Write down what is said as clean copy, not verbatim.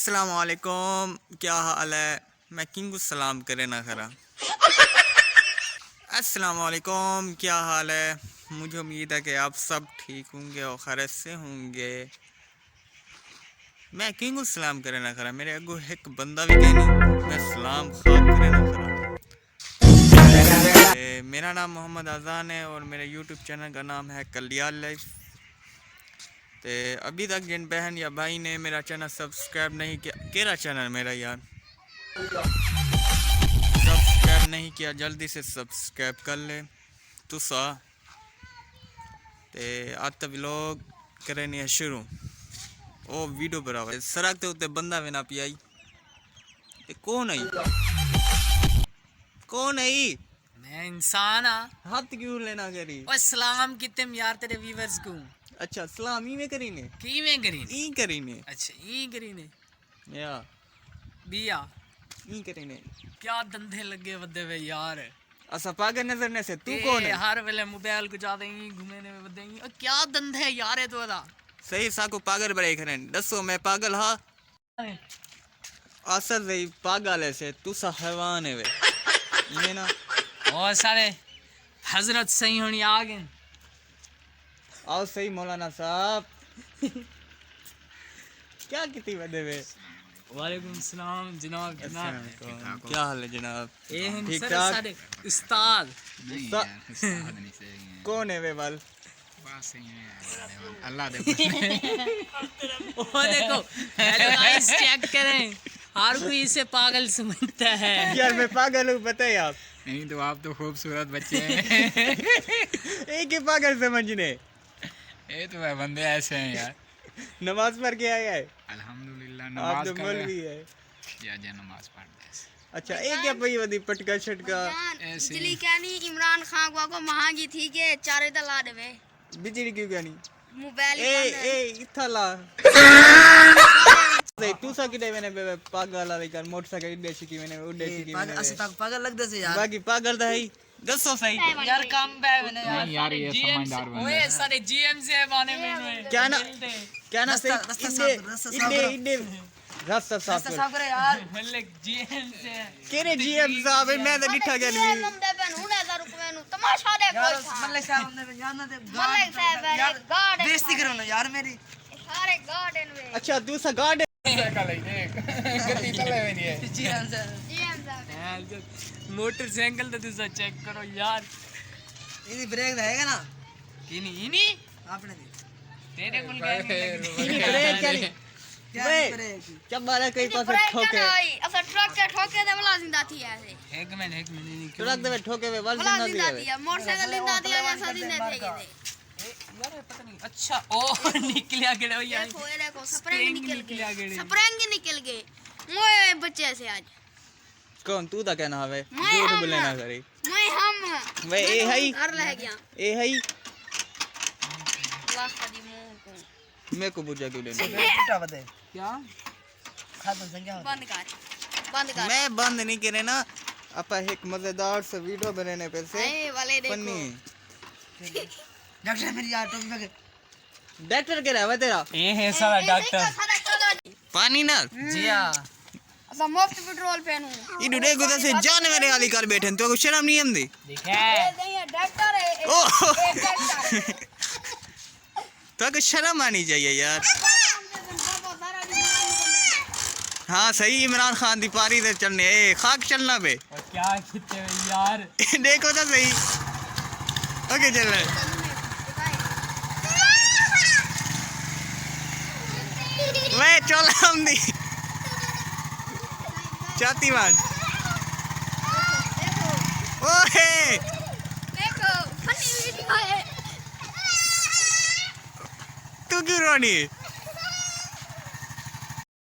अस्सलाम वालेकुम, क्या हाल है। मैं किंग सलाम करे ना खरा। अस्सलाम वालेकुम, क्या हाल है। मुझे उम्मीद है कि आप सब ठीक होंगे और खैरियत से होंगे। मैं किंग सलाम करे ना खरा। मेरे अगो एक बंदा भी कहनी मैं सलाम खाक करे ना खरा। मेरा नाम मोहम्मद आज़ान है और मेरे यूट्यूब चैनल का नाम है कलियाल लाइफ। तो अभी तक जिन बहन या भाई ने मेरा चैनल सब्सक्राइब नहीं किया, केरा चैनल मेरा यार सब्सक्राइब नहीं किया, जल्दी से सब्सक्राइब कर ले तुसा। ते आज व्लॉग करने शुरू। ओ वीडियो बराबर सड़क के उत्ते बंदा भी ना पियाई। कौन आई कौन आई? मैं इंसान हाँ। हाथ क्यों लेना करी? और सलाम कितने यार तेरे व्यूअर्स को। अच्छा सलाम ई में करीने की में करीने ई करीने अच्छा ई करीने या बिया ई करीने क्या धंधे लगे वदे वे यार। असा पागल नजर ने से तू कौन है? हर वेले मोबाइल को जाते ही घूमने में वदे ही और क्या धंधे यार है तो दा सही साको पागल बड़े खरन दसो मैं पागल हा असल वे पागल है से तू सा हैवान है वे ये ना। और सारे हजरत सही होनी आ गए। आओ सही मौलाना साहब। क्या कितनी बदे वे? वालेकुम सलाम जनाब। जनाब क्या हाल है जनाब? ठीक ठाक सारे उस्ताद कौन है वे वाल? अल्लाह दे वो देखो हेलो गाइस चेक करें हर कोई इसे पागल समझता है। यार मैं पागल हूँ बताए आप। नहीं तो आप तो खूबसूरत बच्चे हैं। एक ही पागल समझने। ये तो है बंदे ऐसे हैं यार। नमाज पढ़ के आया है? अल्हम्दुलिल्लाह आप नमाज तो कर मौलवी है। या नमाज पढ़ते हैं। अच्छा एक क्या पई वदी पटका छटका ऐसे बिजली कहनी इमरान खान को महंगी थी के चारे दला देवे बिजली क्यों कहनी? मोबाइल ए इथा ला तू सा किदे मैंने पागल वाली कर मोटरसाइकिल इडे शिकी मैंने उडे शिकी मैंने पागल लगदे से यार। बाकी पागल दा है दसो सही यार काम पे मैंने नहीं यार ये समझदार बंदे ओए हैं। सारे जीएम से बाने में क्या ना से इडे इडे रास्ता साफ कर करे यार मल्लिक जीएम से केरे जीएम साहब मैं तो लिखा गया नहीं। नंदे पे नूने 1000 रुपए नु तमाशा दे कोई था मल्लिक साहब हमने यार ना दे मलिक साहब यार गार्ड बेइज्जती करो ना यार मेरी। सारे गार्डन में अच्छा दूसरा गार्ड साइकिल है देख गति चले हुए नहीं है। जीएम से जीएम साहब मोटरसाइकिल तो दूसरा चेक करो यार। इनी ब्रेक रहेगा ना इनी आपने दी तेरे कुल गए ब्रेक क्या क्या वे ब्रेक क्या मारा कई पास ब्रेक ठोके आई असा ट्रक के ठोके दे वाला जिंदा थी ऐसे एक मिनट नहीं ट्रक दे ठोके वे वाल वाला जिंदा जिंदा दिया थी मोटरसाइकिल जिंदा दिया जैसा जिंदा थे के यार पता नहीं। अच्छा ओ निकलिया गया यार देखो ये देखो स्प्रिंग निकल निकलिया गए गया। स्प्रिंग निकल गए मोए बच्चे से आज कौन तू दा कहना हवे मैं झूठ हम बोले ना करे मैं हम वे ए हई घर रह गया ए हई लास्ट दी मुंह को मैं को बुझा क्यों लेने टूटा बदे क्या खाता संख्या बंद कर मैं बंद नहीं करे ना अपा एक मजेदार से वीडियो बनाने पे से ए वाले देखो पन्नी डॉक्टर मेरी यार टोपी में डॉक्टर के रहा तेरा ये है सारा डॉक्टर पानी ना जी हां अच्छा मुफ्त पेट्रोल पेनू ई डुडे गुदा से जानवर वाली कर बैठे तो शर्म नहीं आंदी? देखे ये डॉक्टर है ओ एक डॉक्टर तो को शर्म आनी चाहिए यार। हाँ सही इमरान खान दी पारी से चलने ए खाक चलना बे और क्या कितने यार देखो तो सही ओके चल रहा है। वे चल हम दी चाती मान ओहे देखो फनी वीडियो है तू क्यों रोनी?